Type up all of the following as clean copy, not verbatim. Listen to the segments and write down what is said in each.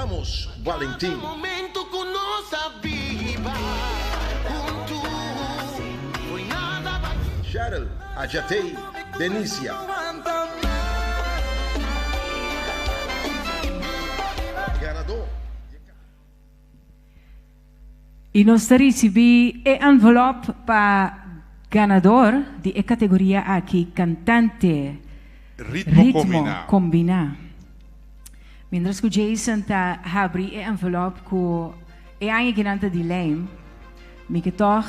Ramos Valentim. Cheryl Ajatei Denisia. Ganador. E nós recebemos a envelope para ganador de a categoria aqui, cantante Ritmo combina. Mientras que Jason está abrindo a envelope com a ainda de lei, me que toch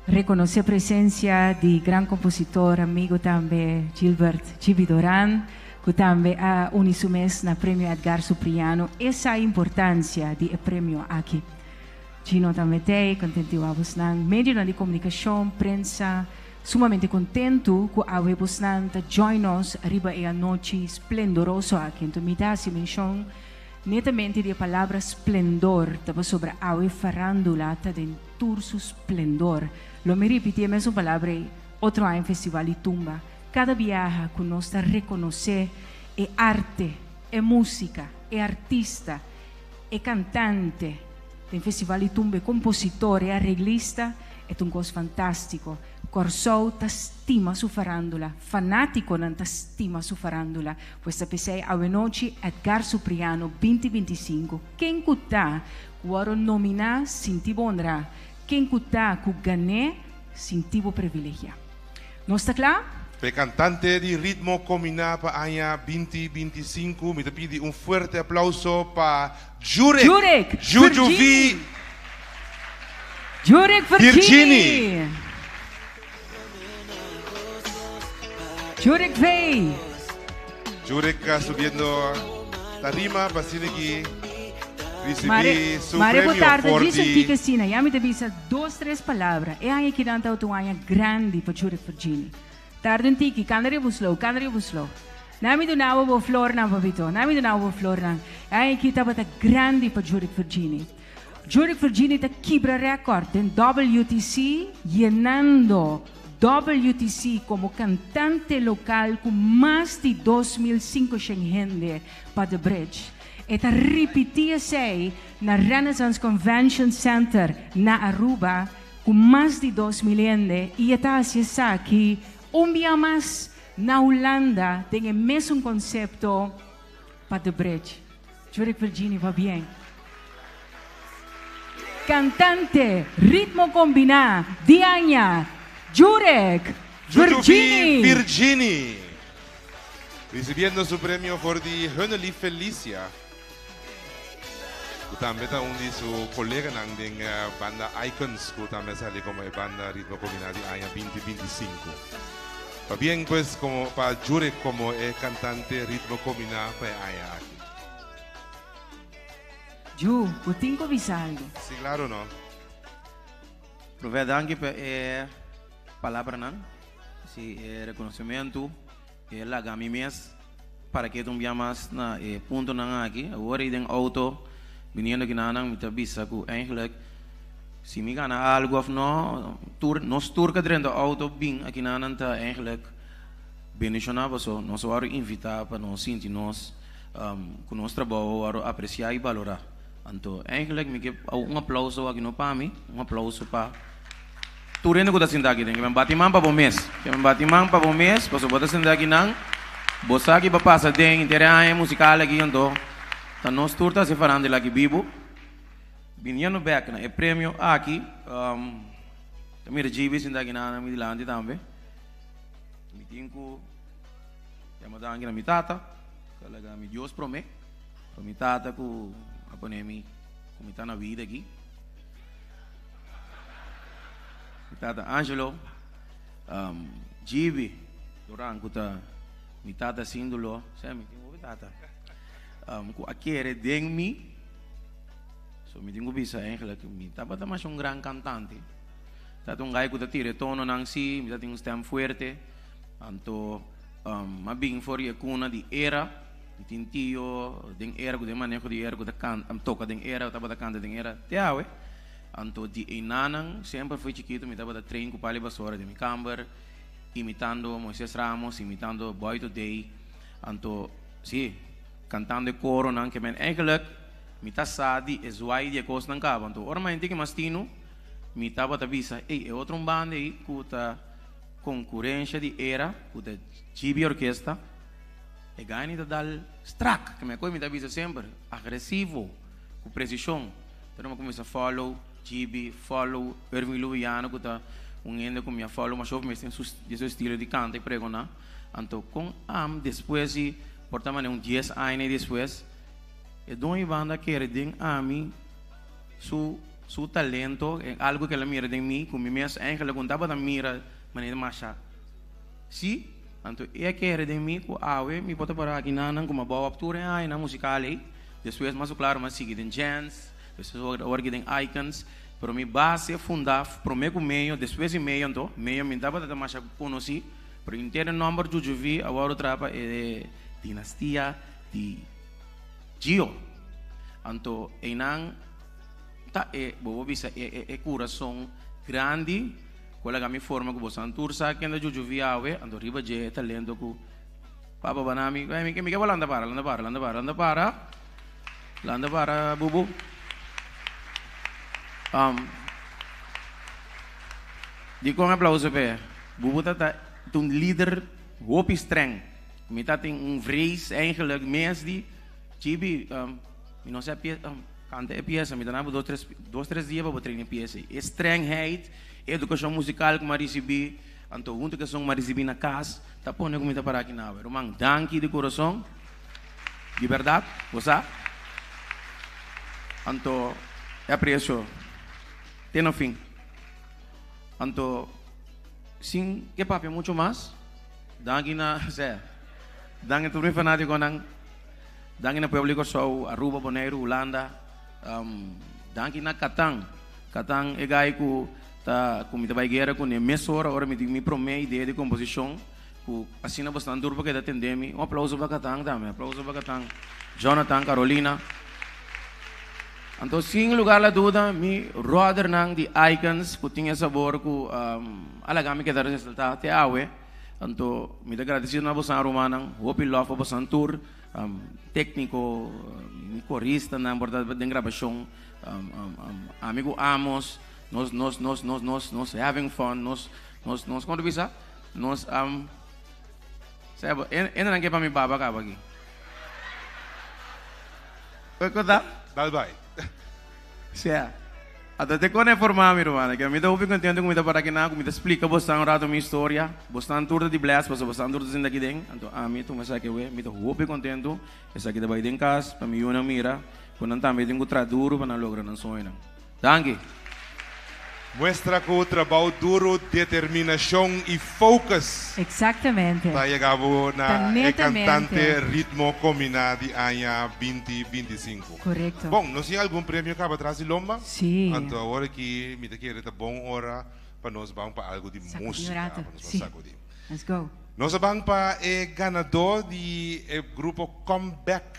reconhecer a presença de grande compositor, amigo também, Gilbert Chibidoran, que também a unisumes na Prêmio Edgar Supriano. Essa é a importância do prêmio aqui. Gino também tem, contente com meio de comunicação, prensa, sumamente contento com a webosnan ta join us arriba a noite esplendorosa aqui. Então, me dá se menção netamente de palavra esplendor, tava sobre a farándula, ta den tour su esplendor. Lo me repetia mesmo palavra outro ano festival e tumba. Cada viaja que nós reconhecer é arte, é música, é artista, é cantante. Tem festival e tumba, é compositor, é arreglista, é um coisa fantástico. Corsou ta stima su farandola, fanatico non ta stima su farandola. Questa pesei a noche Edgar Supriano 2025. Quem cutà quaro nomina sintivo onra, quem cutà cu gané sintivo privilegia. Não está claro? Para cantante de ritmo combinado para año 2025, me te pide un fuerte aplauso para Jurek Jujuvi Jurek Virginie. Jurek vem. Jurek subiendo tarima para seguir Mare boa tarde, diz aqui que sim, já me devia 2, 3 palavras. É aí que não está o ano grande para Jurek Virginie. Tarde um tiki, candaria buslow. Nami do nawa bo flor na babito, É aí que estava grande para Jurek Virginie. Jurek Virginie está quebra recorde em WTC, llenando WTC como cantante local com mais de 2.500 gente para The Bridge. Eta repetia-se na Renaissance Convention Center na Aruba com mais de 2.000 gente e está assim que dia mais na Holanda tem o mesmo conceito para The Bridge. Jurek Virginie va bem. Cantante, ritmo combinado, Diana, Jurek Virginie. Recibiendo su premio por di Hunneli Felicia. También está un de su colega en la banda Icons, que también sale como banda ritmo combinado de año 2025. Va bien pues como para Jurek como cantante ritmo combinado para año aquí. Ju, eu tenho que avisar algo. Sí, claro, no. Provei danke per palavra nan, si reconhecimento, la gami mes para que tu mais na ponto nan aqui. Agora idem auto, vindo aqui na nan, me tabisa que eigenlijk se me gana algo of no, nos tour que dentro do auto bem aqui na nan tá eigenlijk beneficiava só, nós vamos invitar para nós sentir nós com nosso trabalho, vamos apreciar e valorar. Então, eigenlijk me que aplauso aqui no para mim, aplauso para turendo que está sentado aqui, que me batimão para o mês, para o botar sentado aqui não, botar aqui para passar de interesse musical aqui então, tá nós turta se falando lá aqui vivo, vindo back na prêmio aqui, também recebi sentado aqui na minha dilante também, me tenho que chamar aqui na minha tata, que ela me Deus promete, para minha tata que aponemi como está na vida aqui. Tata Angelo, Gibi, Duran, kuta, mi tata Sindulo, saya mi tingo tata. Ku akere deng mi, so mi tingo bisa eigenlijk mi taba mas un gran cantante. Tata un gai kuta tire tono nang si, mi tata un stem fuerte, anto mabing for ye kuna di era. Tintiyo, ding era, kuda manejo di era, kuda toca ding era, taba da canta ding era, tiawe. Anto di inanang, sempre fui chiquito, me tava da trein com Pali Basora de mi camber, imitando Moisés Ramos, imitando Boy Today. Anto, sí, cantando coro nan que men eigenlijk mita sadi e zwai die kos nan kaban to ora menti que mastino mita bata visa e outro banda aí kuta concorrência de era kuta GB orquesta e ganha dal strack que me coi mita visa sempre agressivo com precisão então eu começo a follow GB follow Erwin Luiano kuta ende com minha follow mas eu me tem seu estilo de canto e pregona então com depois e portanto um 10 anos depois e dona banda quer den a mim su talento é algo que ela mira de mim como minhas ela contava da mira maneira macha sim então é quer de mim com awe me pode para aqui não como boa altura aí na musical aí depois mas claro mas sigue den jazz depois agora den icons pero mi base fundar prometo meio depois e meio então meio me dava da macha conheci pero inteiro número de Jujuvi agora trapa é dinastia de Gio, anto enang ta bobo bisa coração grande, qual é a minha forma que você antursa que anda juju viawe, anto riba je talento ku papa banami, vai me que landa para bubu, digo um aplauso pe, bubu tá um líder hoop streng, me tá tem vrees eigenlijk mês die Chibi, não sei canta a peça, me dá 2-3 dias para treinar a peça. Strengheid, educação musical que eu recebi, então junto que eu recebi na casa, tá pondo como está para aqui na hora. Romang, danke de coração, de verdade, você. Então, é aprecio, tem no fim. Então, sim, que papo muito mais, danke na, sé, danke tu fanático nang. Danke na Pueblo Show, Aruba, Bonaire, Holanda. Danke na Katang. Katang é gai que tá comida vai guerra com a mesora, ora me promete ideia de composição. Que assina bastante duro porque atendemi. Um aplauso para Katang também. Aplauso para Katang. Jonathan, Carolina. Então, sem lugar a dúvida, me roder nang de icons que tinha sabor que alagami que dar resultado até awe. Então, me agradecido na bossa romana, hope love para bossa tour. Técnico, corista na verdade de gravação, amigo Amos, nós having fun, nós quando bisa, nós sabe, ainda não quer para mim baba acaba aqui. O que tá? Bye bye. Sim. Até te quando é formar meu irmão, que me dá muito contente com me dá para aqui na, com me dá explica bastante rato minha história, bastante tudo de bless, bastante tudo de aqui dentro, então a mim tu me sabe que eu me dá muito contente, essa aqui da vai dentro casa, para mim uma mira, quando também tenho traduro para não lograr não sonho. Danke. Muestra que o trabalho duro, determinação e focus. Exatamente. Tá chegando na Netamente. cantante ritmo combinado de ano 2025. Correto. Bom, não sei algum prêmio que vai trazer lomba? Sim. Então agora que me quer uma boa hora para nós vamos para algo de Sacudir música, rato. para nós Sim. sacudir. Let's go. Nós vamos para o ganador do grupo Comeback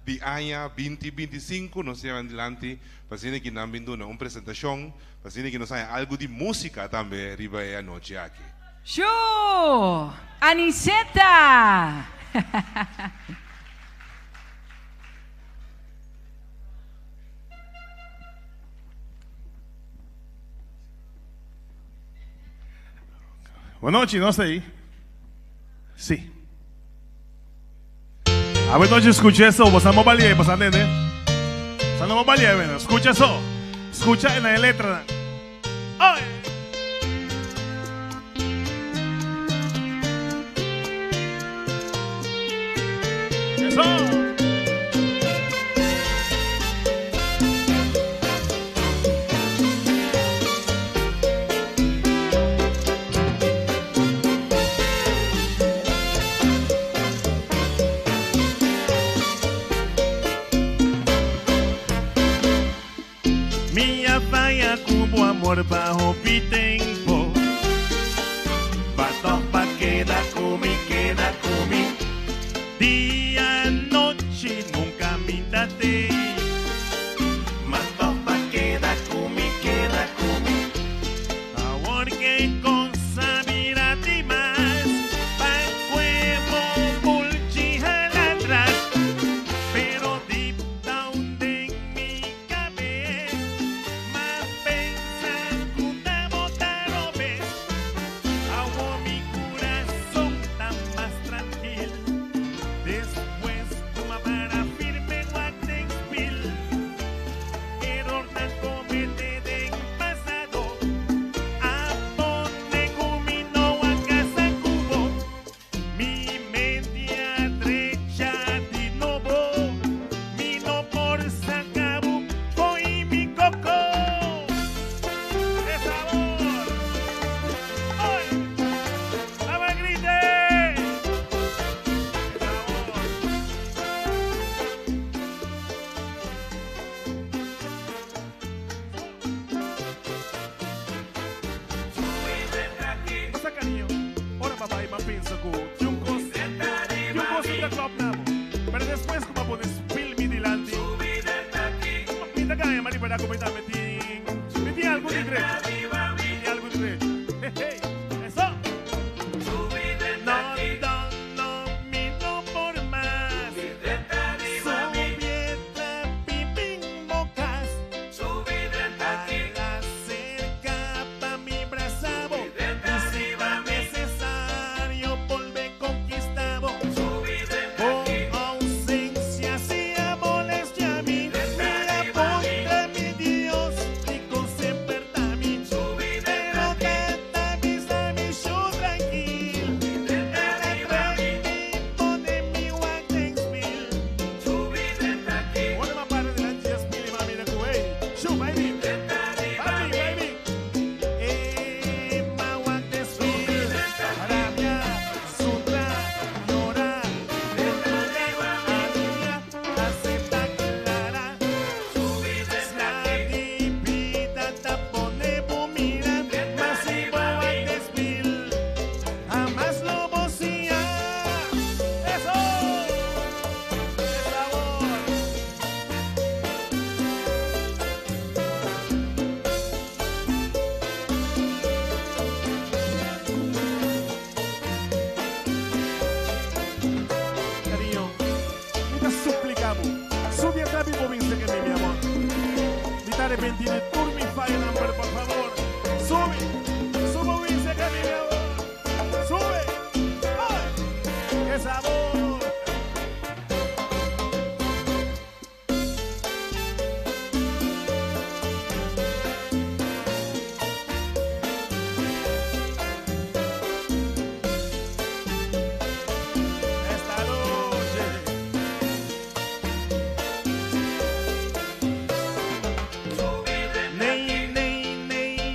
de ano 2025. Nós vamos adiante para que não vindo uma apresentação, para que nós tenha algo de música também riba a noite aqui. Show! Aniceta! Boa noite, não sei. Sim. A ver, noche escuché eso, vos estamos valientes, vos entendés. Estamos valientes, escucha eso. Escucha en la letra. ¡Ay! Eso. Minha faia cubo amor bajo pi tempo. Bato pa queda comi. Día noche nunca me date. Bato pa queda comi. Ahora que cosa mira ti más. Pa cuevo pulchi atrás. Pero después como pones film mi dilante. Minta kaya mari pada ko minta meti algo de derecho. Meti algo de derecho. Hey, eso. No, mi no por más. Subieta pipín bocas. Al acerca pa mi brazabo. Y si va necesario volver conquistado. Con ausencia si molestia a mí. Me apunta mi Dios y con siempre también. Pero que también a mi show tranquilo. Pone mi Wattensville. One más para delante, just mire mami de Kuwait. Show baby. Baby. Ma Wattensville. Arabia, Sutra, Nora. Acepta clara. Snadipita tapone bumira. Masivo Wattensville. Jamás lo vocía. Eso. ¡Qué sabor! Cariño, te suplicamos, sube atrás mi provincia que mi amor. Mi arrepentí de tour mi fire number, por favor. Sube provincia que mi amor. Sube. ¡Ay! ¡Qué sabor! Esta noche. Nee,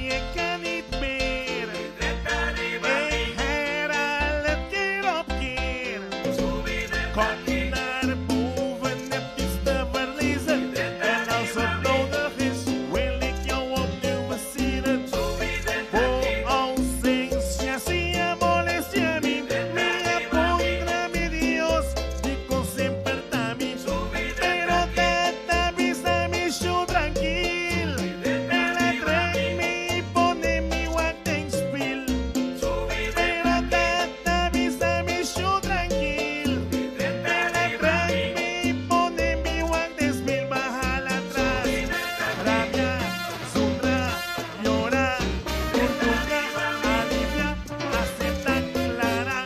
ik kan niet meer. Ik herhaal het keer op keer. Kom naar boven, heb iets te verliezen. En als het nodig is, wil ik jou opnieuw besieden. Por ausencia, si molestia a mí. Me apunta mi Dios y con siempre también. Pero te avisa mi show tranquilo. El tren me pone mi Wattensville. Pero te avisa mi show tranquilo. El tren me pone mi Wattensville. Bájala atrás. Rabia, Sutra, llora. Tortuga, alivia, acepta clara.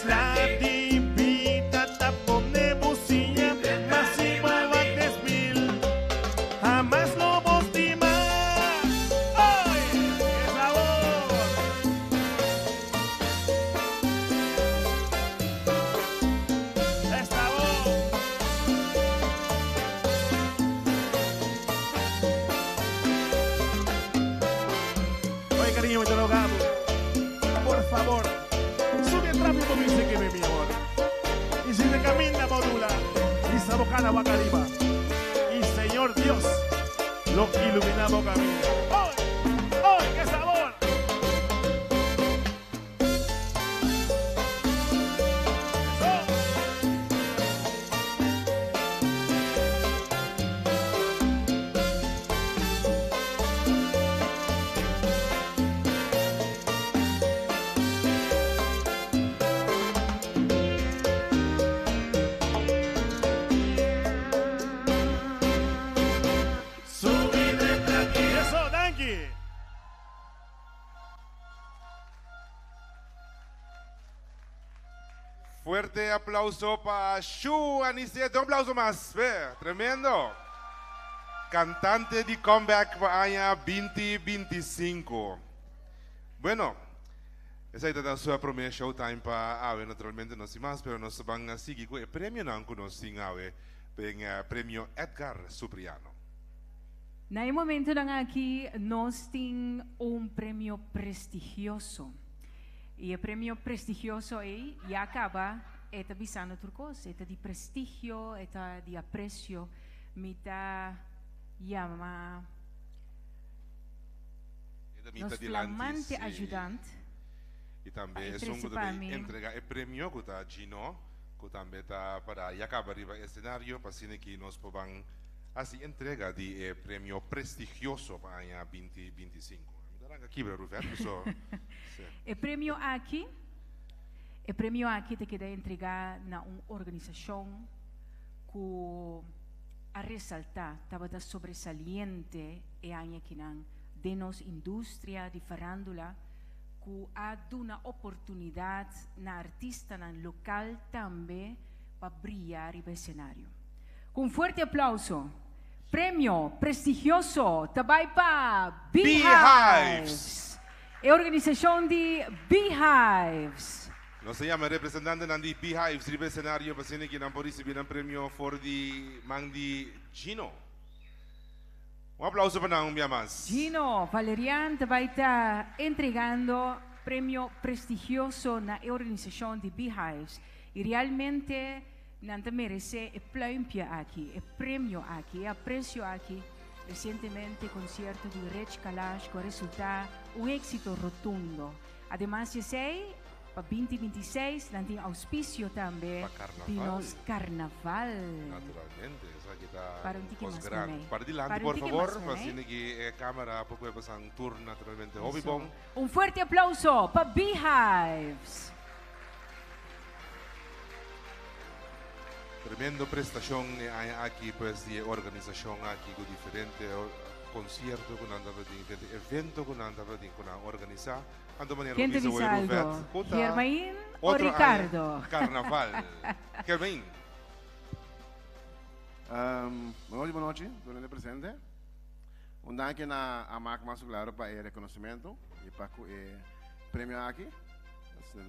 Snadipita tapone bucilla. Masivo Wattensville. Jamás lo bostima. ¡Ay! ¡Qué sabor! ¡Esta voz! Oye, cariño, me te lo hago. Por favor, sube el tráfico, dice que mi amor. Y si te camina, modula. Y sabocana va arriba. Y Señor Dios, lo iluminamos camino. ¡Ay! ¡Ay! ¡Qué sabor! Eso, Danky. Fuerte aplauso para Shu Aniceto. Un aplauso más. Ve, tremendo. Cantante de comeback para año 2025. Bueno, esa es la sua primera showtime para Awe. Naturalmente no sin más, pero nos van a seguir con el premio no conocen Awe. El premio Edgar Supriano. Na momento lang aqui, nós temos prêmio prestigioso. E o prêmio prestigioso aí, e acaba, é bisano turcos, é de prestígio, é de aprecio, mita llama nos flamante ajudante. Y también es un de entrega el premio que está Gino que también está para acabar arriba el escenario, para que nos puedan hacer entrega de premio prestigioso para el año 2025. Aqui, Roberto, só. O prêmio aqui te queda entregar na uma organização que a ressaltar estava sobresaliente e anha que não de nos indústria de farándula que há uma oportunidade na artista na local também para brilhar no cenário. Com forte aplauso. Prêmio prestigioso também para Beehives. É a organização de Beehives. Nós chamamos representante de Beehives no cenário para que não pode receber um prêmio for de Mandi Gino. Aplauso para nós, minha mais. Gino Valerian também está entregando prêmio prestigioso na organização de Beehives. E realmente não merece o pluimpje aqui, o prêmio aqui, o aprecio aqui. Recentemente, concerto de Rich Kalash que resulta um êxito rotundo. Además, eu sei, para 2026, não tem auspício também de nosso carnaval. Naturalmente, isso aqui está para um tique mais também. Para dilante, por favor, para que a câmera pouco vai passar um tour, naturalmente. Bom. Um forte aplauso para Beehives. Tremendo prestação aqui, pues, de organização aqui com diferente concierto que nós diferente evento que nós organizar. Quem te diz algo? Germain ou Ricardo? Carnaval. Germain. Boa noite, durante presente. Danke na AMAC mais claro para o reconhecimento e para o prêmio aqui.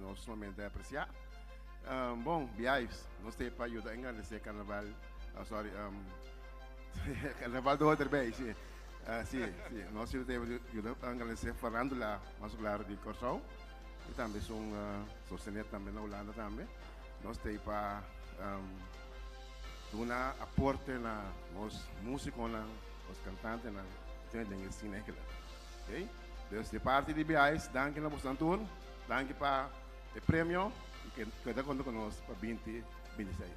Nós somente apreciar. Bom, Beehives, nós temos para ajudar em esse carnaval, carnaval do outro bem, sim. Sim, nós temos ajudar em esse farándula mais claro de Corsão, e também são sostener também na Holanda também. Nós temos para dar aporte na os músicos, os cantantes, na tem cine aqui, ok? Desde parte de Beehives, danke na vossa tour, danke para o prêmio. Que está contando conosco para 2026.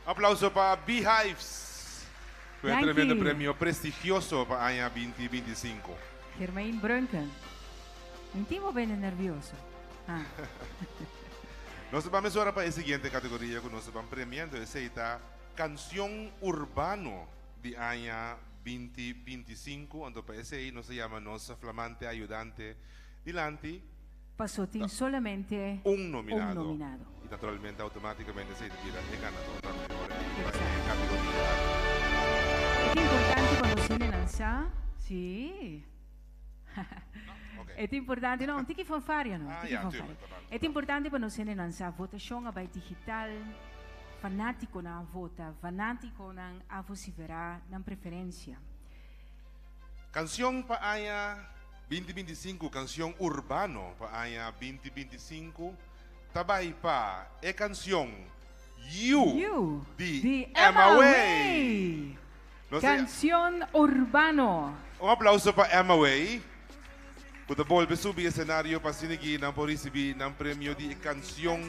Aplauso para Beehives. Foi um tremendo prêmio prestigioso para o ano 2025. Germain Brunken. Não estou bem nervioso. Nós vamos agora para a seguinte categoria que nós vamos premiando. Essa é a canção urbano de ano 2025. Onde para esse aí nós chamamos nossa flamante ajudante dilante. Passou tem solamente un nominado. E naturalmente, automaticamente se retira el ganador da mejor categoria. É importante quando se lança, sim. É importante, não, tem que fanfaria, não. É importante quando se lança a votação vai digital, fanático na vota, fanático na avociverá na preferência. Canção para a 2025, canção urbano para año 2025, tabay pa canção You de Emma Way. Canção urbano. Um aplauso para Emma Way. Puta volve subir escenario para sinigi ng porisibi ng premyo de canção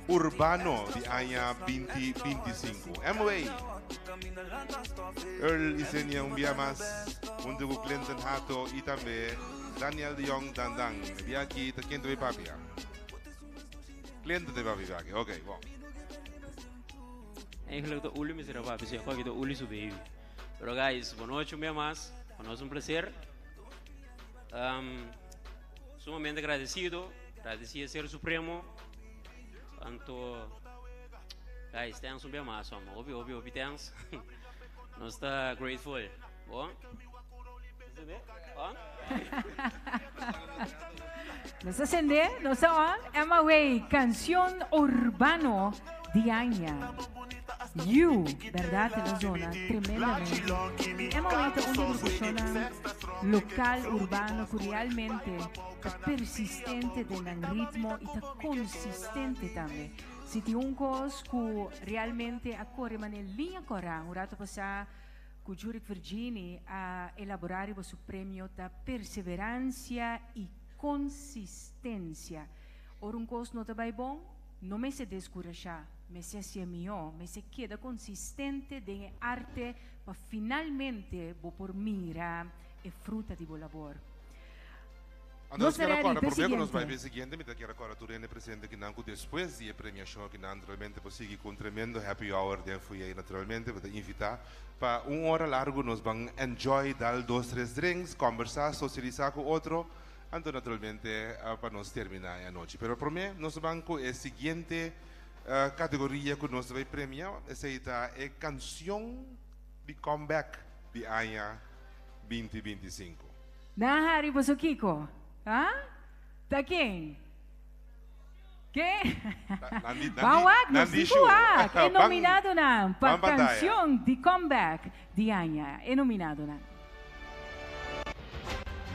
urbano de año 2025. Emma Way. Earl Isenia Umbiamas, Mundugo Clinton Hato, y también Daniel de Jong Dandang. Y aquí está quien te papi. Cliente de papi aquí, ok, bueno. Eigenlijk de uli misera papi, si ako kita uli su baby. Pero guys, boa noite Umbiamas, para nós prazer. Sumamente agradecido a Ser Supremo. Tanto guys, thanks Umbiamas, obvio, thanks. Nós está grateful. Bom? Nos acende, nos on, Emma Way, canción urbano de Aña. You, verdad, en la zona, tremendamente. Emma Way es una persona local, urbano, que realmente está persistente en el ritmo y está consistente también. Si ti un cos que realmente accorre in linea corrang, un rato passa con Jurek Virginie a elaborare il suo premio da perseveranza e consistenza. Or un cos nota bai bon, não me se descurajar, me se semeou, me se queda consistente de arte para finalmente vou por mira e fruta di buon lavoro. Nós queremos agora, per primeiro nós vai seguinte. ver o seguinte, me quero agora tu rende presente que não depois de premiação que naturalmente possível com tremendo happy hour de fui aí naturalmente para invitar para hora largo nós vamos enjoy dar 2, 3 drinks, conversar, socializar com outro, então naturalmente para nós terminar a noite. Pero para mim nós vamos com a seguinte categoria que nós vai premiar, essa é canção de comeback de ano 2025. Nahari po sa Kiko? Ha? Ta quem? Que? Bawag no si Buwak. É nominado na para canção de comeback de Anya. É nominado na.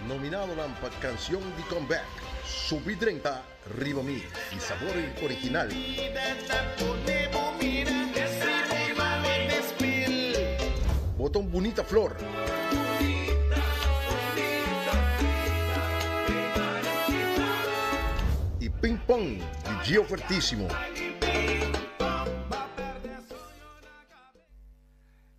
Nominado lang para canción de comeback. Subi 30, Riva Mi, y sabor original. Botón Bonita Flor. Y Ping Pong de Gio Fortísimo.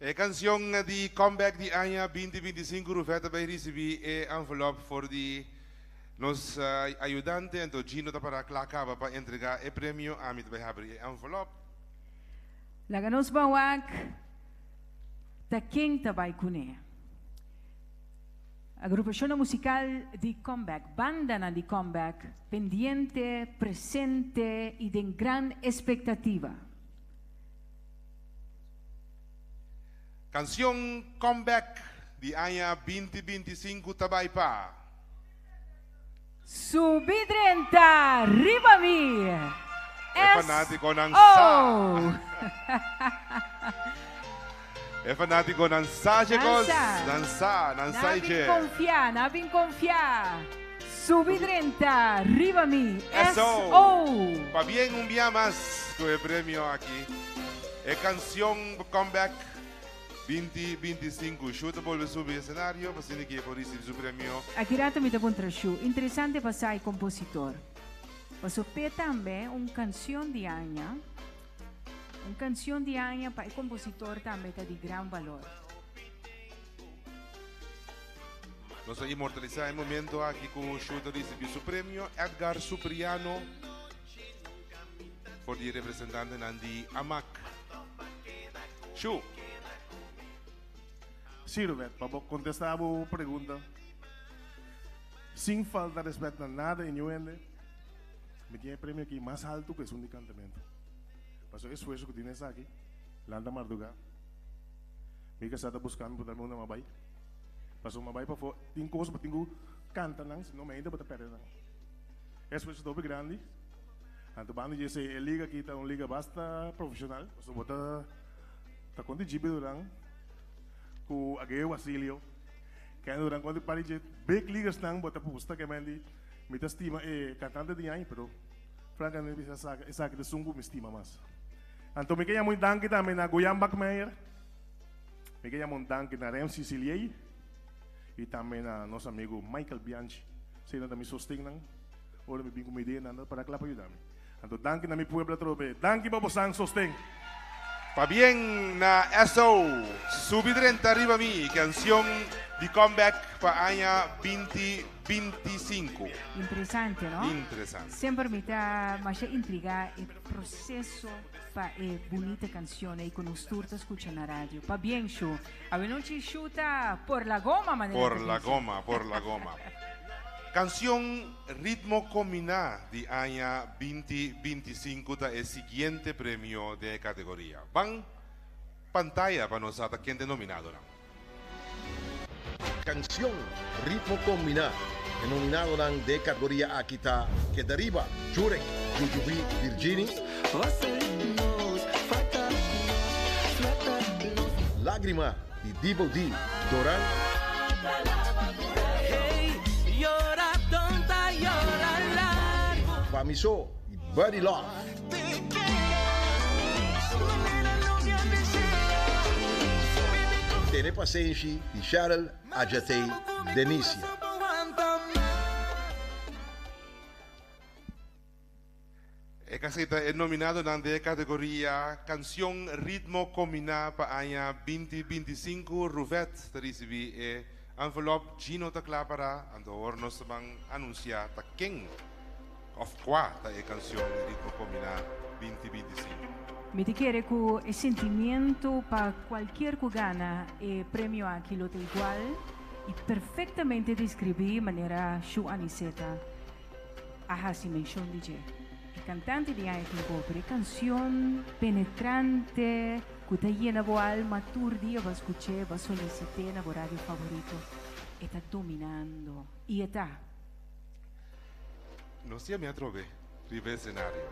A canción de comeback de año 2025 Rufeta vai receber envelope por de nos ayudante, entonces Gino está para clacar para entregar el premio a mí vai abrir envelope. Laganos Bawag. Ta quem tabay kune. Agrupación musical de comeback, banda na de comeback, pendiente, presente y de gran expectativa. Canción comeback de año 2025 tabay pa. Subidrenta, Riva Mi. É fanático ng É fanático ng sa, chicos. Nabing confia. Subidrenta, Riva Mi. Eso. Pa bien un día más con el premio aquí. Es canción comeback 2025. Shoot vuelve a subir escenario, para si que por recibir su premio. Aqui rato me contra show. Interessante passar o compositor. Passou também uma canção de Anya. Uma canção de Anya para o compositor também está de grande valor. Nós vamos imortalizar o momento aqui com o show de recibir su premio. Edgar Supriano, por el representante Nandi Amac. Show. Sí, Robert, para contestar a tu pregunta, sin falta de respeto a nada en Yuende, me tiene el premio aquí más alto que es un decantamento. Pasó el esfuerzo que tienes aquí, Landa Marduga, mi que está buscando por darme una mabay. Pasó una mabay para fora, tengo cosas para tengo cantar, no me entra para perder. El esfuerzo es doble grande. Anto bando dice, el liga aquí está una liga basta profesional, pasó bota, está con el Jibi Durán. Com a Geo Wasilio, que durante quando parei de big ligas não bota pusta que mendi me estima cantante de aí, pero francamente essa que de sungu me estima mais. Então me queria muito danke também na Goiânia Backmeyer, me queria muito danke na Rem Siciliei e também na nosso amigo Michael Bianchi, se não me sustém ora me bingo me ideia nada para que lá para ajudar-me. Então danke na mi pueblo trobe, danke para você sustém. Pa bien na SO, Subidrenta Riva Mi, canción de comeback para año 2025. Interessante, não? Interessante. Sempre me dá mais intrigar o processo para a bonita canção e quando os turtas escutam na rádio. Pa bien show. A ver, não te chuta por la goma, maneira. Por la goma. Canción Ritmo Combina de año 2025 da el siguiente premio de categoría. Van pantalla para nosotros quien denominado. Canción Ritmo Combina. Nominado lang de categoría Akita, que deriva Jurek, Jujubi, Virginie. Lágrima de Divo D, Doran. Famiso y Buddy Love. Tene Pasensi y Cheryl Ajatei Denicia. Kasita é nominado na categoria Canção Ritmo Combinado para año 2025. Ruvet recebi envelope Gino ta Clapara. Ando hornos bang anunciar ta quem of qua ta canção Ritmo Combinado 2025. Me quiere que el sentimiento para cualquier que gana el premio aquí lo igual y perfectamente describí de manera su aniseta. Ajá, si mención DJ. El cantante de ahí pero canción penetrante que te llena de alma, día vas a escuchar, vas a solicitar en tu radio favorito. Está dominando y está. No sé, me atrove, ribe escenario.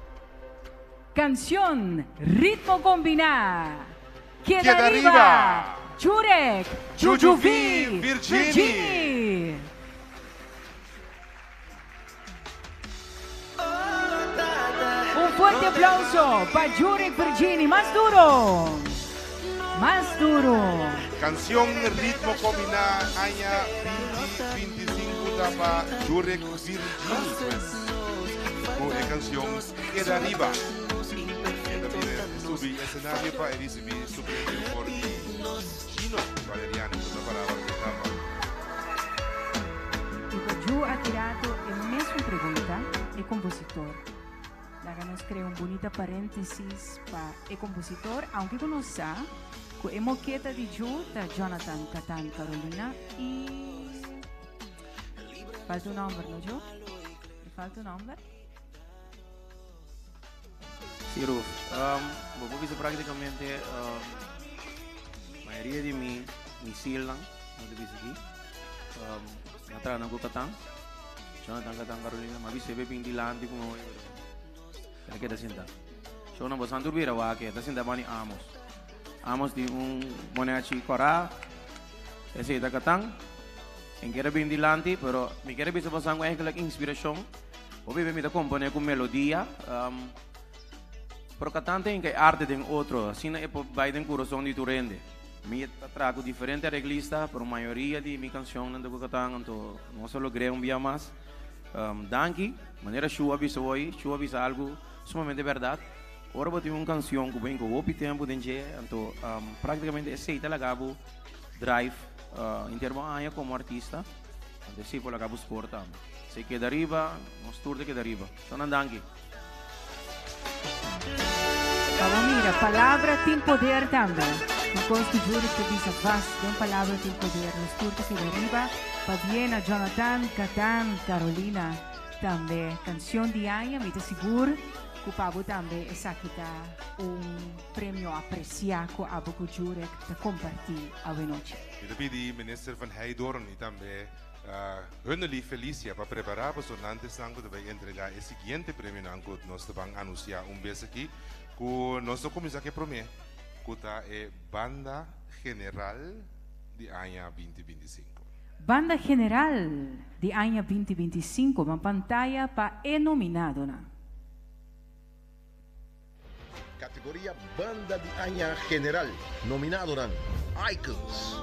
Canción Ritmo Combinado. Queda arriba. Jurek, Jujuvi, Virgini. Virgini. Un fuerte aplauso para Jurek Virgini. Más duro. Más duro. Canción Ritmo Combinado año 2025 para Jurek Virgini. Con la canción Queda arriba. Subí escenario para recibir su premio por Gino Valeriano, una palabra que Y yo ha tirado la misma pregunta el compositor. La nos crea un bonita paréntesis para el compositor, aunque conoce que es moqueta de Jonathan Catán Carolina y falta un nombre, ¿no yo? ¿Le falta un nombre? Sí, Ruf. Vou dizer praticamente a maioria de mim Silang, não deve ser aqui. Na trás não Catán, Jonathan Catán Carolina, mas você vê bem de lá de como é que está sentado. So não você não vira o que está sentado bani Amos de moneachi Corá, esse está Catán, em que era bem de lá, pero me quer ver se você não é aquela inspiração, ou bem me da companhia com melodia. Pero cantante en que arte de otro, así no es por Biden corazón de tu rende. Me trago diferentes arreglistas, pero mayoría de mi canción no tengo cantar, entonces no solo creo un día más. Danke, manera Shua avisa hoy, Shua avisa algo sumamente verdad. Ahora voy a tener una canción que vengo a opi tempo dentro, entonces prácticamente aceita la cabo drive, intervo año como artista, entonces sí por la cabo corta. Se queda arriba, nos tour queda arriba. Son danke. Vamos, mira, palavra tem poder também. Eu gosto de jurar que diz a voz, tem palavra tem poder. Nos turcos que deriva, para Viena, Jonathan, Catán, Carolina, também. Canção de Aya, me seguro que o Pabo também é saquita prêmio apreciado a Boco Jurek para compartilhar a noite. E também o ministro van Heidorn e também Hunneli Felicia para preparar para o antes de entregar o seguinte prêmio que nós vamos anunciar vez aqui. Que nosso comissário promete que é Banda General de año 2025. Banda General de año 2025, uma pantalla para nominado. Categoria Banda de año General, nominado Icons.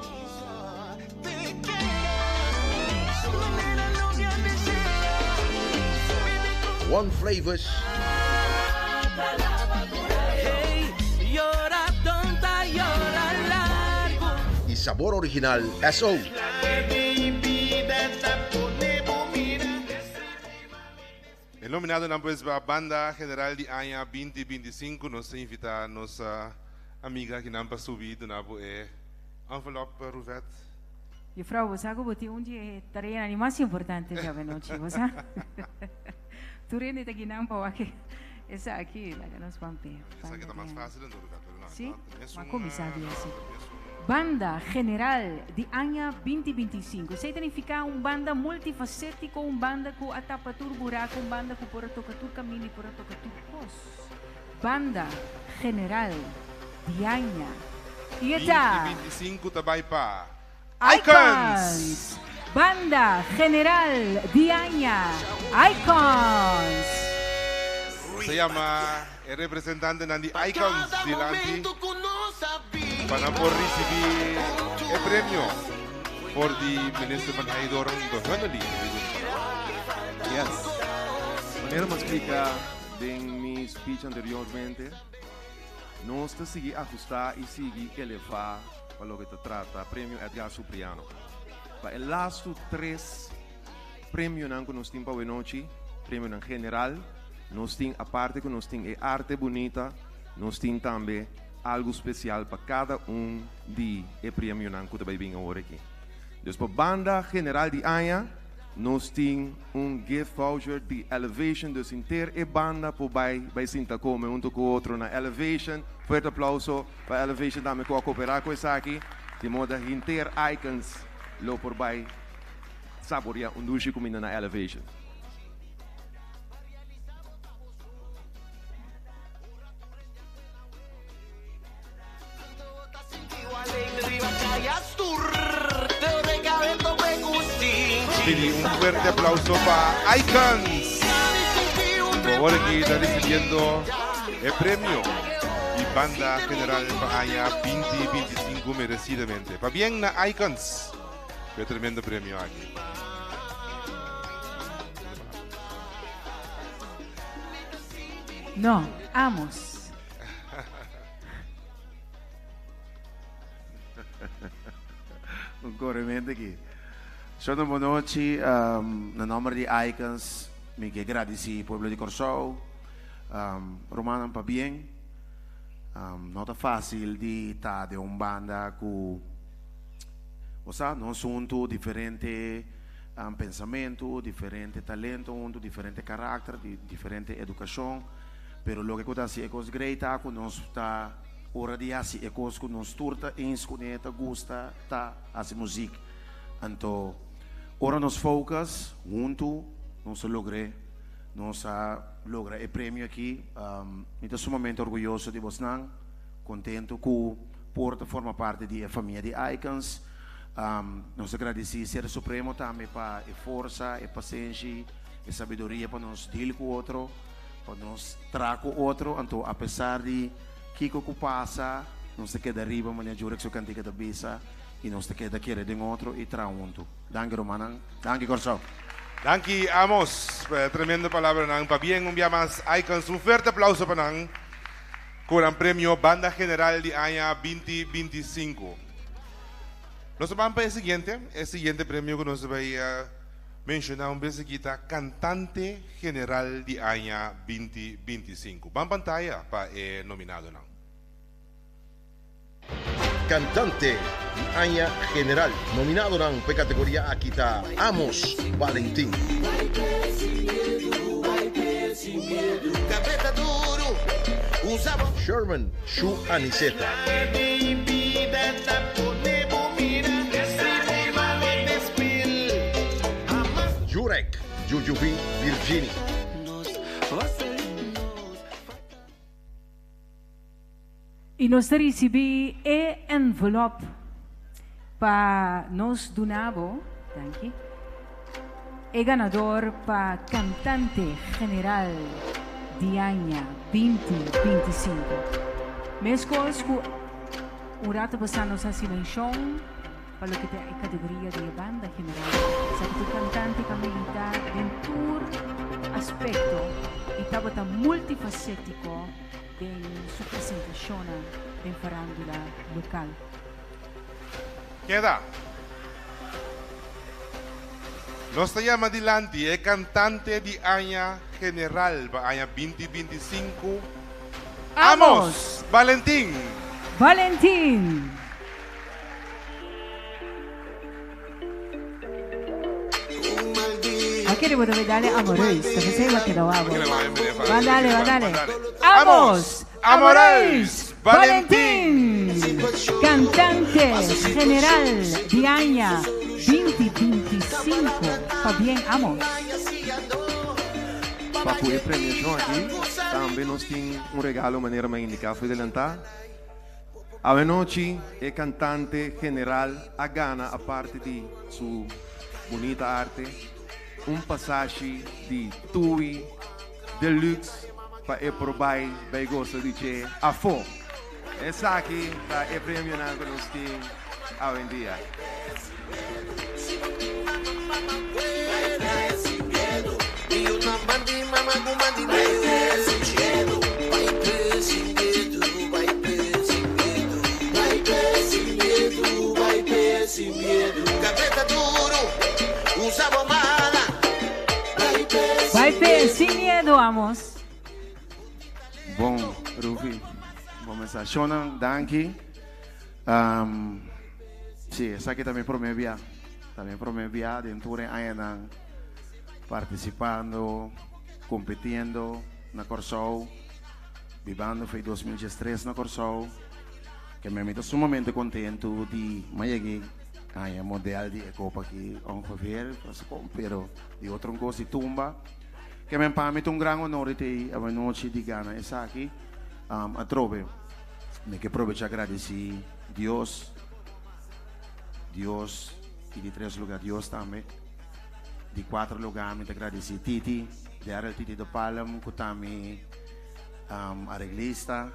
One Flavors. Y sabor original SO. El nominado pues a Banda General de año 2025 nos invita a nuestra amiga que nos ha subido na envelope Ruvet. E Frau, você sabe que onde tarefa é mais importante já a noite, você? Tu rende aqui não para essa aqui, lá que nós vamos ver. Essa aqui está mais fácil, não, Ruvet? Sim, mas como sabe assim? Banda General de año 2025. Isso significa banda multifacético, banda que atapa tur buraco, banda que por tocar tur caminho e por tocar tur cos. Banda General de año. E está 2025 também para Icons. Banda General de año. Icons. Se llama el representante de Icons de Lanti para por recibir el premio por el ministro van Heidorn de Hunneli. Yes. Wanneer men explica en mi speech anteriormente, nos te sigue ajustar y sigue elevar para lo que te trata, premio Edgar Supriano. Para el lasto 3 premios que nos tienen para noche, premio en general, nos tienen aparte que nos tienen arte bonita, nos tienen también algo especial para cada de premio que te va a venir ahora aquí. Después, banda general de año, nos tienen gift voucher de Elevation, dus inter banda por bij Sinta come junto con otro na Elevation. Fuerte aplauso para Elevation, dame con cooperar con esa aquí. De modo inter icons lo por bij saborear dulce comida na Elevation. Un fuerte aplauso para Icons. Por favor, aquí está recibiendo el premio y banda general para año 2025 merecidamente. Para bien na Icons, qué tremendo premio aquí. No, Amos. Corremente aqui. Sono boa noite, no nome de Icons, me que agradeci pueblo de Corsou, Romano para bem, não tá fácil de estar de banda com, você não assunto diferente pensamento, diferente talento, diferente caráter, diferente educação, pero lo que acontece é coisa greita, que nós está hora de fazer é coisa que nós turta, insconeta, gusta, tá, fazer música, então ora nos focus, junto, nós logramos o prêmio aqui. Estou sumamente orgulhoso de você, contento que Porto forma parte da família de Icons. Nós agradecemos ser supremo também para a força, a paciência, a sabedoria para nos dealar com o outro, para nos trazer com o outro. Então, apesar de que passa, nós queda arriba, mas juro que sou cantiga da bisa. E nós te queda querer de outro e traer junto. Danke, Romanan. Danke, Corsou. Danke, Amos. Tremenda palabra, Nang. Para bien, un día más, Icons. Un fuerte aplauso para Nang. Con el premio Banda General de año 2025. Nos vamos para el siguiente premio que nos va a mencionar un vez aquí, Cantante General de año 2025. Van pantalla para el nominado, Nang. Cantante año general nominado en categoría Akita Amos Valentín. Sherman Shu Aniceta. Jurek Jujubi Virginia. E nós recebemos envelope para nós donavo, danke, e ganador para Cantante General de año 2025. Mas coisas que o rato passando a silencio para o que é a categoria de banda general. Sabe que o cantante que milita em todo aspecto e estava tão multifacético em sua apresentação em farándula local. Queda. Nos llama adelante el cantante de año general para año 2025. Amos Valentín. Valentín. Aquí le voy a darle Amoreis, que se va a quedar agua. Dale. Amos Amoreis Valentín, cantante general de año 2025. Está bien, Amos. Para a premiação aqui, também nós temos regalo, maneira mais indicar, foi adelantar. A noite, o cantante general a Gana, a parte de sua bonita arte, passagem de Tui Deluxe para provar bem gosto de che a fo. Essa aqui é o prêmio que nós temos hoje em dia. Y una bandima, mamá, sin miedo, vai pé sin miedo, vai pé sin miedo. Gaveta duro, usa bomada, Vai pé sin miedo, amos. Bom, Rufi, vamos a Shonan, Danki. Sí, esa que también promevia dentro de Ayanan, participando, competindo na Corsol, vivendo foi 2013 na Corsol, que me estou sumamente contento de mayagi a modelo de Copa aqui ongeveer, pero de outra coisa tumba, que me permite grande honor de a noite de Ghana essa aqui, a trove, me que aproveito agradecer Deus e de 3 lugares Deus também, de 4 lugares me agradecer Titi, de área Titi do Palem, que também arreglista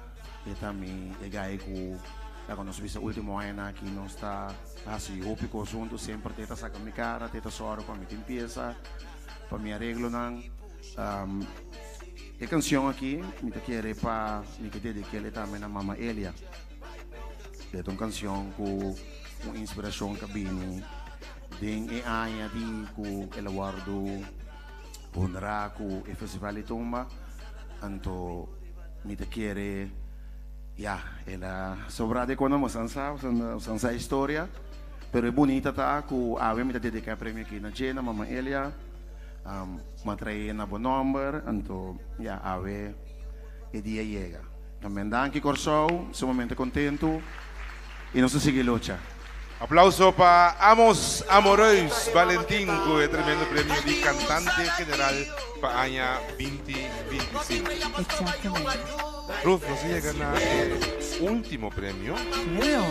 e também é gaico, quando nós vimos o último ano aqui nós está assim ópico junto sempre tenta sacar minha cara, tenta soro para minha limpeza, para me arreglo não, a canção aqui me quero para me dedicar também a Mama Elia, é uma canção com uma inspiração que vem de Aya di ku elawardo honra ku e festival tumba anto mi te quiere ya ela sobra de quando mo sansa história pero é bonita tá ku ave mi te dedicar prêmio aqui na Jena Mama Elia matrai na bom number anto ya ave e dia chega também danke Corsol sumamente contento e não se sigue lucha. Aplauso para Amos Amorois Valentín, con el tremendo premio de cantante general para año 2025. Exactamente. Ruth, nos llega el último premio. Pero,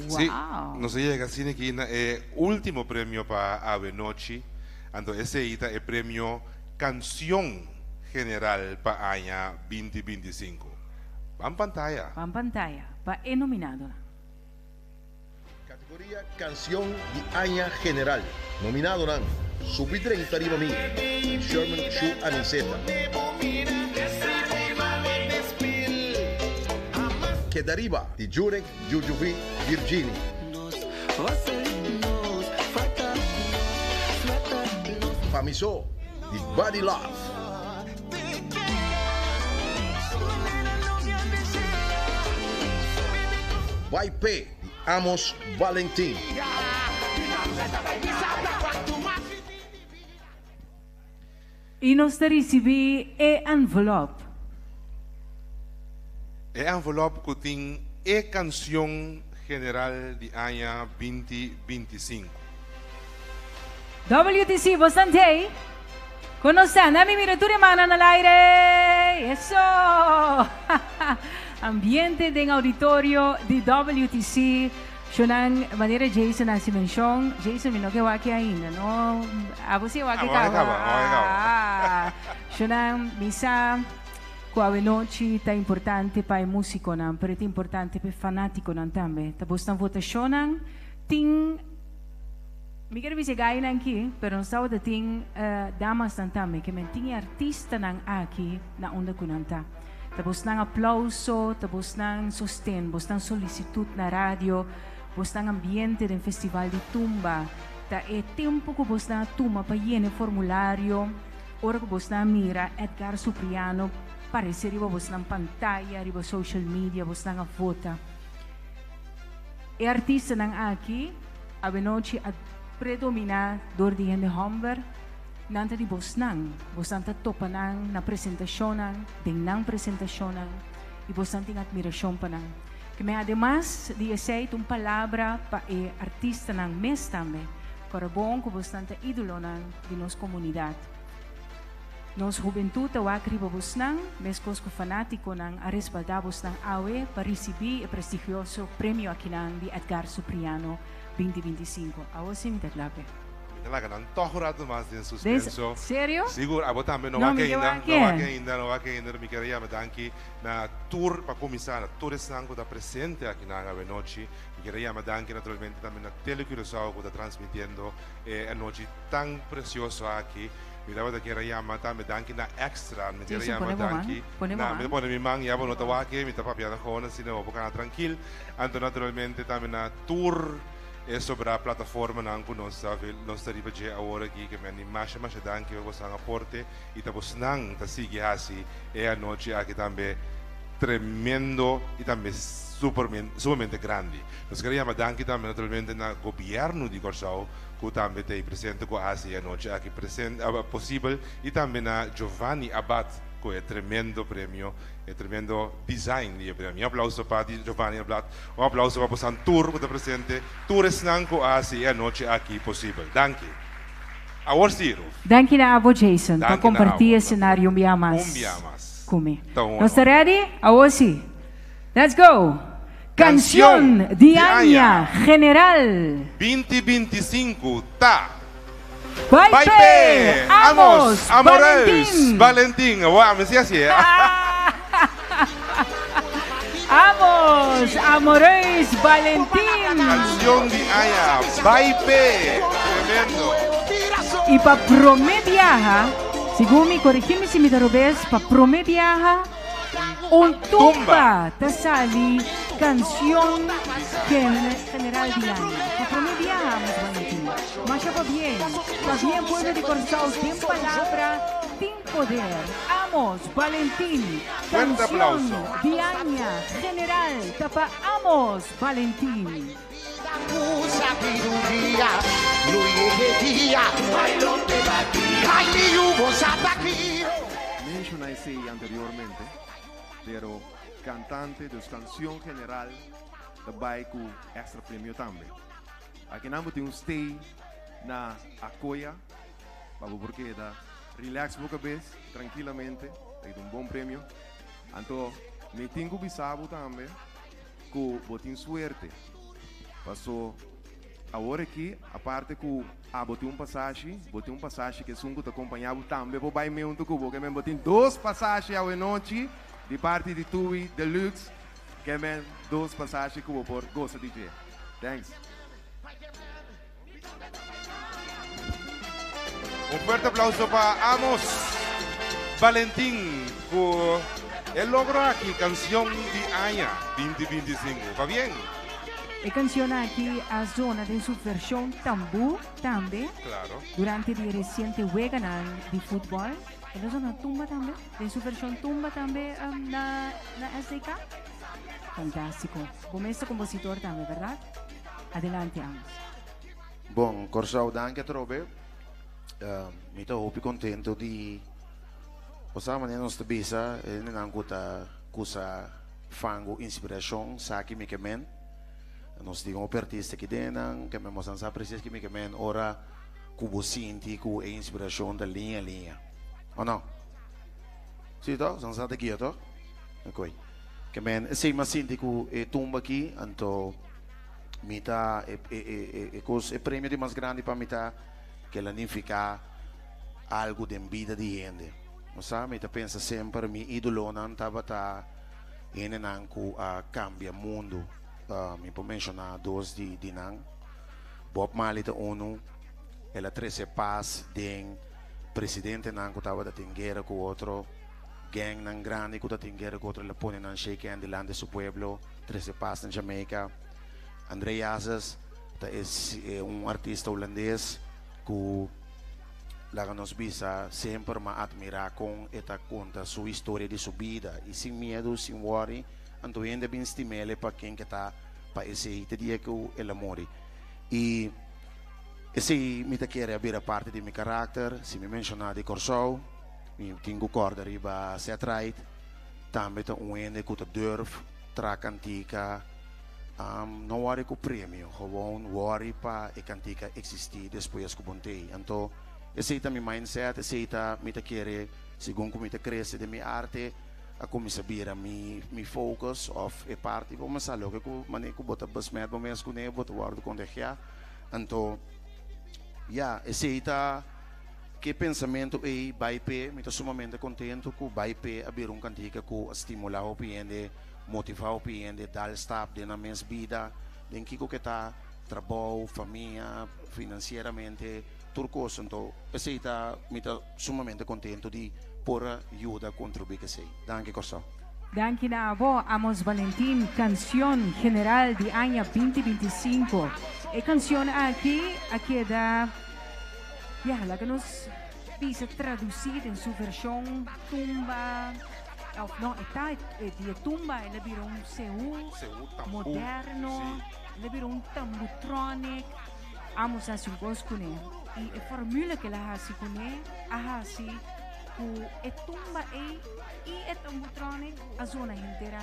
wow. Sí, nos llega cine que el último premio para Ave Noche. Entonces, ese es el premio Canción General para año 2025. Va en pantalla. Va en pantalla. Va nominado. Categoría Canción de Año General. Nominado nan Subidren Tarima Mi, Sherman Shu Aniceta. Que deriva de Jurek Jujubi Virginie. Famiso de Body Love. P de Amos Valentín. E nós recebemos a envelope. A envelope que tem a canção general de año 2025. WTC, bastante aí? Conosciamo, a miniatura mano al aire. Eso. Ambiente del auditorio de WTC. Shonan manera Jason hace mención. Jason me no que va aquí ainda, no. A você va que acaba. Shonan misa quave noche ta importante para músico nan, pero è importante per fanatico nan tambe. Ta bostan votationen ting mi quero dizer gai nan aqui, pero não estava de ting damas nan tambe, que men ting artista nan aqui na onda kunanta. Ta bostan aplauso, ta bostan sostén, bostan solicitud na radio, bostan ambiente del festival de tumba. Ta é tempo que bostan tumba para llenar formulario. Ora que bostan mira Edgar Supriano parece riba bostan pantalla, riba social media, bostan a vota. E artista nan aqui, a noite a predominar door die in de Humber, nanta di bosnan ta topanan na presentacionan, ding nang presentacionan, e bostan ting admiração panan. Que me además de aceito palavra pa e artista nan mes tambe, para bom que bostan ta ídolo nan de nos comunidade. Nos juventude a wakriba bosnan, mes cosco fanático nan a respaldar bosnan awe para receber o prestigioso prêmio aqui nan de Edgar Supriano 2025. Awo sim te klape. Talaga não torro rato mais de suspenso. Sério? Seguro, abo também não vai ainda, me queria me danke na tour para começar, na tour sangue da presente aqui na Ave Noche. Me queria me danke naturalmente também na Telecurasao que está transmitindo a noite tão preciosa aqui. Mira, vou querer chamar também danke na extra, me querer Sim, chamar danke. ponemos Na, man. me pone mi man, ya bueno, tawa aqui, me tapa piada com assim, não vou ficar tranquilo. Anto naturalmente também na tour sobre a plataforma não nós arriba já agora aqui que me mais danke eu gosto aporte e tá busnang tá sigue assim é a noite aqui também tremendo e também sumamente grande. Nós queríamos danke também naturalmente na governo de Corsau que também tem presente com a Ásia noite aqui presente possível e também na Giovanni Abad que é tremendo prêmio, é tremendo design de prêmio. Aplauso para Giovanni Abad, aplauso para o Santur que está presente. Tours nanco a Ásia noite aqui possível. Danke. Agora sim, Danke na Avo Jason para Danke na compartilhar Avo. cenário Miamas. Miamas. Kumi. Então, ¿No está ready? Ahora sí. Let's go. Canción de Aña General. 2025, tá. Baipe, Amos, Amores, Valentín. Wow, me decía así. Amos, Amores, Valentín. Canción de Aya, Baipe. Tremendo. Y para promediaja, según me corregime si me derrubes, para promediaja, un tumba te sali canción general de año. Para promediaja, Amos Valentín. Mas ya va bien pueblo de Corsau, ten palabra, ten poder. Amos Valentín, Fuerte canción aplauso. de año general, tapa Amos Valentín. Mencioné anteriormente, pero cantante de canción general de Baiku extra premio también. Aquí namo tem stay na Acoya, porque da relax boca vez, tranquilamente, tem bom prêmio. Então, me tenho bisabo também, que botin suerte. Passou agora aqui, a parte que botei um passagem que sungo te acompanhava também, vou vai mesmo cubo, que me botin 2 passagens ao noite, de parte de Tui Deluxe, que me 2 passagens que vou por gosta de DJ. Thanks. Un fuerte aplauso para Amos Valentín, que él logró aquí canción de Aya 2025. ¿Va bien? E canción aquí a zona de su versión tambu también Claro. durante el reciente Weganan de fútbol. E la zona tumba también, de su versión tumba también na SDK. Fantástico. Como este compositor también, ¿verdad? Adelante, Amos. Bom, Corsau, danke trobe. Mi estou hopi contento de passar maneira nós bisa não kuta kusa fango inspiração saki mi kemen. Nós digam o artista que denan que me mostram sa precisa que mi kemen ora kubo sinti ku e inspiração da linha. Ou não? Sim, tá? São sa daqui, tá? Ok. Kemen, sei mas sinti ku e tumba aqui, então mita e prêmio de mais grande para mita que ela nem fica algo de vida de gente. Não sabe? Eu penso sempre mi ídolo não estava tá ele não cambia mundo. Me pode mencionar 2 de não. Bob Marley da ONU, ela 13 paz de presidente não que estava da guerra com outro gang não grande que estava da guerra com outro, ela põe não shake hand delante de seu pueblo, 13 paz na Jamaica. André Azes é artista holandês que lá nos bisa sempre me admirar com esta conta sua história de sua vida e sem medo, sem worry, então ainda bem estimele para quem que está para esse dia que ele morre e esse me quer abrir a parte de meu caráter, se me mencionar de Corsau, me tenho corda riba se atrai, também tá ainda que durf, traca antiga. Não worry com o prêmio, gewoon worry para a cantica existir depois que montei. Então, esse é meu mindset, esse é me querer, segundo como me cresce de minha arte, a como saber mi focus of a parte, vamos a logo que mané que bota basmet, vamos com ele, bota guardo com deixar. Então, esse é que pensamento é baipe, me tô sumamente contente com baipe abrir cantica que estimular o piende motivar o cliente, dar stop de na minha vida, de que está trabalho, família, financeiramente, turcos, então, esse está sumamente contente de por ajuda a contribuir que sei. Danke, Corsão. Danke na abo, Amos Valentín, canción general de año 2025. E canción aquí da, la que nos pisa traducir en su versión tumba, no, está de tumba, ele virou un Seul moderno, ele virou un tambutronic, amos assim goskune. E a formula que ela hasi kune, ahasi e tumba e tambutronic a zona inteira.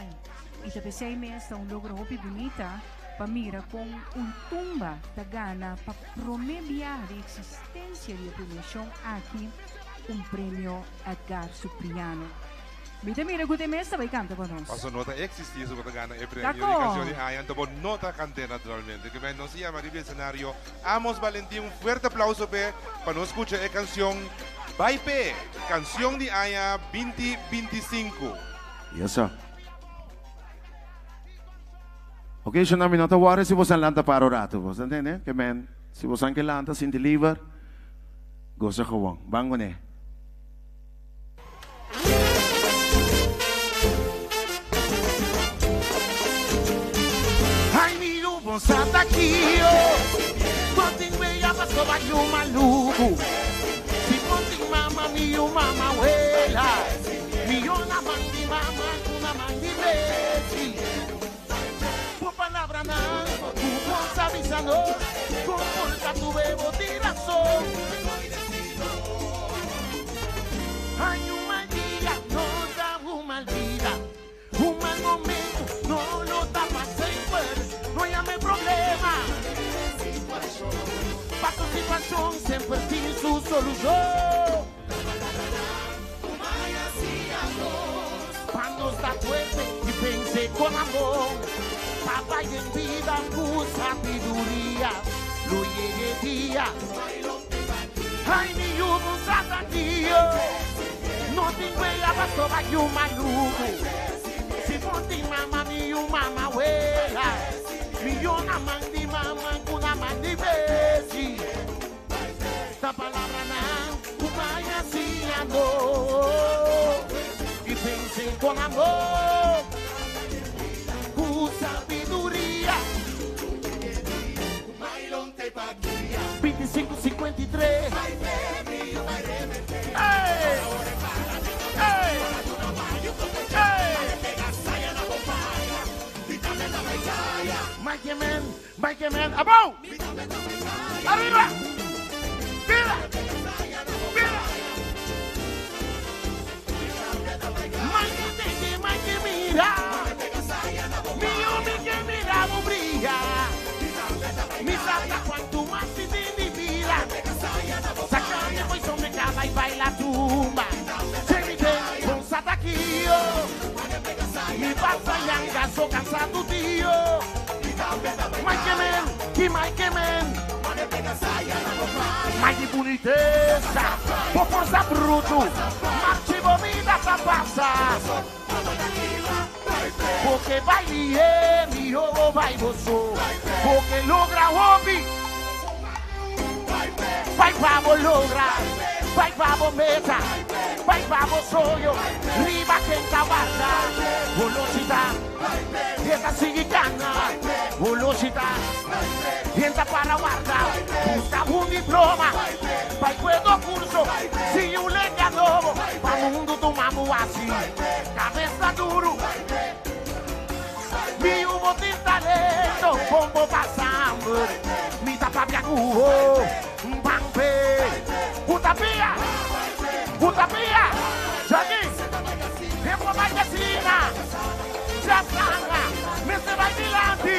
E também sei mesmo um logro hopi bonita para mira com tumba da Gana para promover a existência de premiação aqui prêmio Edgar Supriano. Mira, que mesa vai cantar para nós. Passo nota existia sobre Gana e prêmio de canción de Ayan, então nota cante naturalmente. Que nos llama arriba el escenario Amos Valentín, un fuerte aplauso para nos escuchar la canción Baipe, canción de Aya 2025. Yes, sir. Ok, so namin natawari si Bosan Lanta para o rato. Bosan din eh, kemen. Si Bosan ke Lanta sin deliver. Go sa kawang. Bangon eh. Ai, mio Bosan takio. Konting meia pasto bagyo maluco. Si konting mama mio mama wela. Mio na mandi mama, una mandi besi. Palabra nada, tu cosa avisando, comporta tu bebo tirazo. Hay un mal día, no da un mal vida, un mal momento, no lo tapas en cuerpo, no llame problema. Para tu situación siempre tiene su solución. Cuando está fuerte y pensé con amor. Papá y en vida con sabiduría, lo llegue día. Ay, mi yugo sata tío, no tengo ella paso bayo maluco. Si por ti mamá, mi yu mamá abuela, mi yo na mandi mamá, kuna mandi besi. Esta palabra na, kumaya si ando, y pensé con amor. Sabiduría 2553 Mike Man, ¡abou! ¡Arriba! ¡Mira! ¡Mira! Mike, mira! Que mira no brilla, mi salta cuanto más se te vida, sacame pues son me cala y baila tumba, se me ve con sataquillo, mi pasa yanga so cansado tío, Mike Man, Mike boniteza, por forza bruto, marchi vomita pa passa. Porque baile mi obo baiboso, porque logra hobby, vai vamos logra, vai vamos meta, vai vamos soyo, riba que tabarda, velocidad, dieta sigicana, velocidad, dieta para guardar, busca un diploma, vai puedo curso, si un leña novo, pa mundo tomamos así, cabeza duro. Mi hubo tin talento, bombo pasando, mi tapabia cubo, bambe, puta pía, Jackie, tiempo más vecina, ya sanga, me se va adelante,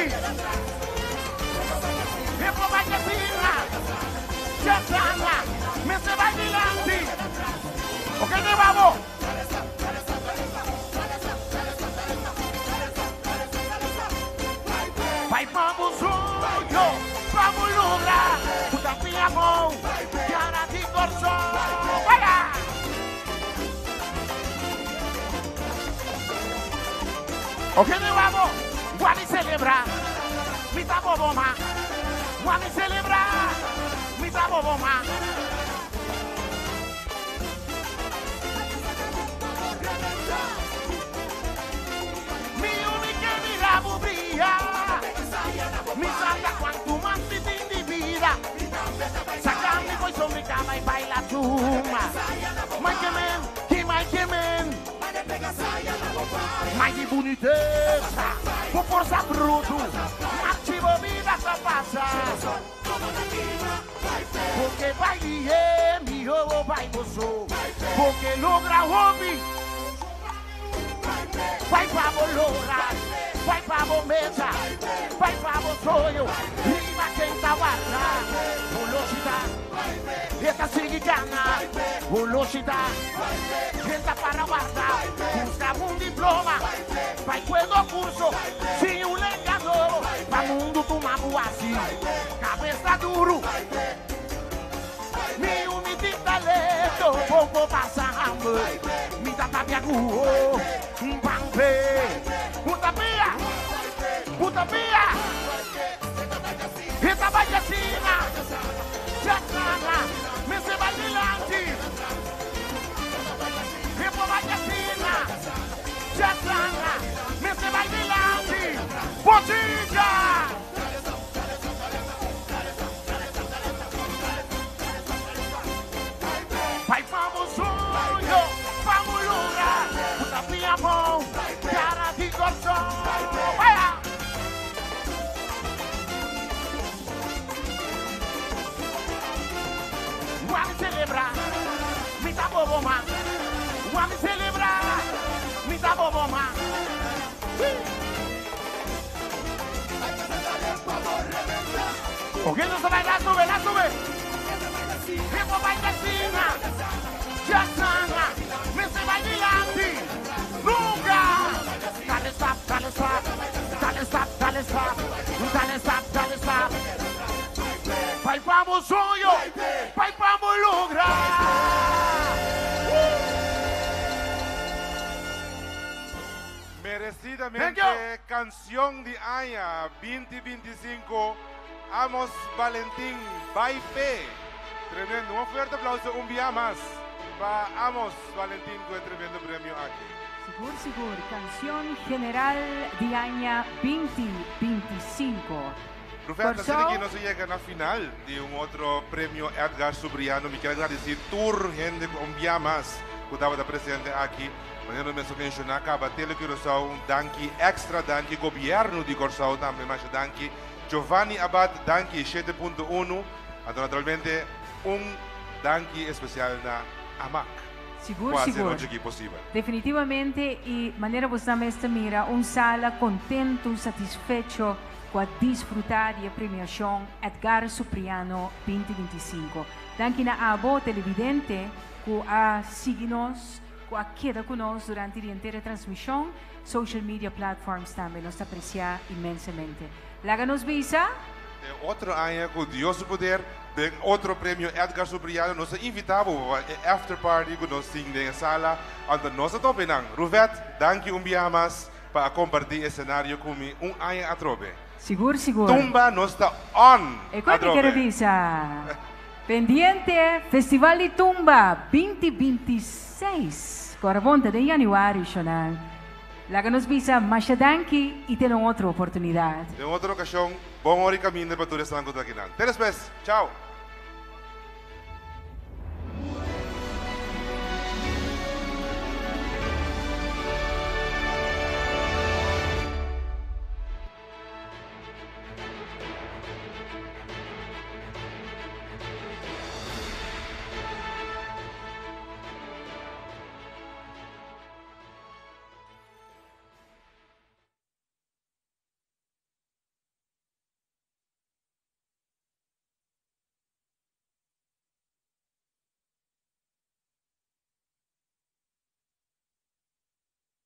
tiempo más vecina, ya sanga, me se va adelante, ok, te vamos. Vai vamos sonho, vamos lograr, puta minha mão, cara de corso, vai lá! Ok, meu amor, vale celebrar, me dá boboma, vale celebrar, me mi tabo boma. Mi unica mi rabo brilla. Mi salta quanto más mi vida. Sacami poi son mi cama e baila tumba. Mai que men. Mai di boniteza. Por força bruto. Archivo vida essa passa. Porque vai lier, mi ovo vai moço. Porque logra hobby. Vai pra bolora. Vai pra bomesa. Vai pra bolsoio. Rima quem tá guardando. Velocidade. Esta sigigana. Velocidade. Gente para guardar. Busca um diploma. Vai cuedo curso. Sim, um legador. Pra mundo tomar boasi. Cabeça duro. Mi umidi talento. Poco passa hambre. Mi tata piaguo. Bambe. Puta pia. Puta pia. Esta baiacina. Jacana. Me se bailante. Esta baiacina. Jacana. Me se bailante. Botija. Vai, vamos sonho, vamos lugar. Puta minha mão, cara de coração. Vai lá. Vamos celebrar, me dá boboma. Vamos celebrar, me dá boboma. Ok, não se vai lá, sube, lá, sube. Ritmo vai de cima, já sana, me se vai de lado, nunca. Dale stop, dale stop, dale stop, dale stop, dale stop, dale stop. Vai vamos sonho, vai vamos lograr. Merecidamente, canción de año 2025, Amos Valentín Baipe. Tremendo, un fuerte aplauso, un día más para Amos Valentín con el tremendo premio aquí. Sigur, canción general de año 2025. Rufeta, sé que no se llega a la final de un otro premio Edgar Subriano. Me quiero agradecer toda gente un día más que estaba presente aquí. Mañana me mencionar que Batele Curaçao un danki extra danki governo de Curaçao também, mas danki Giovanni Abad danki 7.1. Naturalmente danki especial na AMAC. Sigur. Possível. Definitivamente, y manera vos também esta mira, sala contento, satisfecho com desfrutar da premiação Edgar Supriano 2025. Danke na abo televidente que a seguir-nos, que a queda conosco durante a inteira transmissão, social media platforms também, nos aprecia imensamente. Laga-nos visa. Outro ano com Deus poder, de outro prêmio Edgar Supriano, nós invitamos a after party que nós temos na sala, onde nós estamos bem. Ruvet, danke dia mais para compartilhar o cenário com ano a trobe. Sigur. Tumba no está on. E qual que quer dizer? Pendiente, Festival de Tumba 2026. Corabonta de januário, Shonan. Laga-nos visa, machadanki e tem outra oportunidade. Em outra ocasião, bom hora e caminho para todos os que estão aqui. Até depois. Tchau.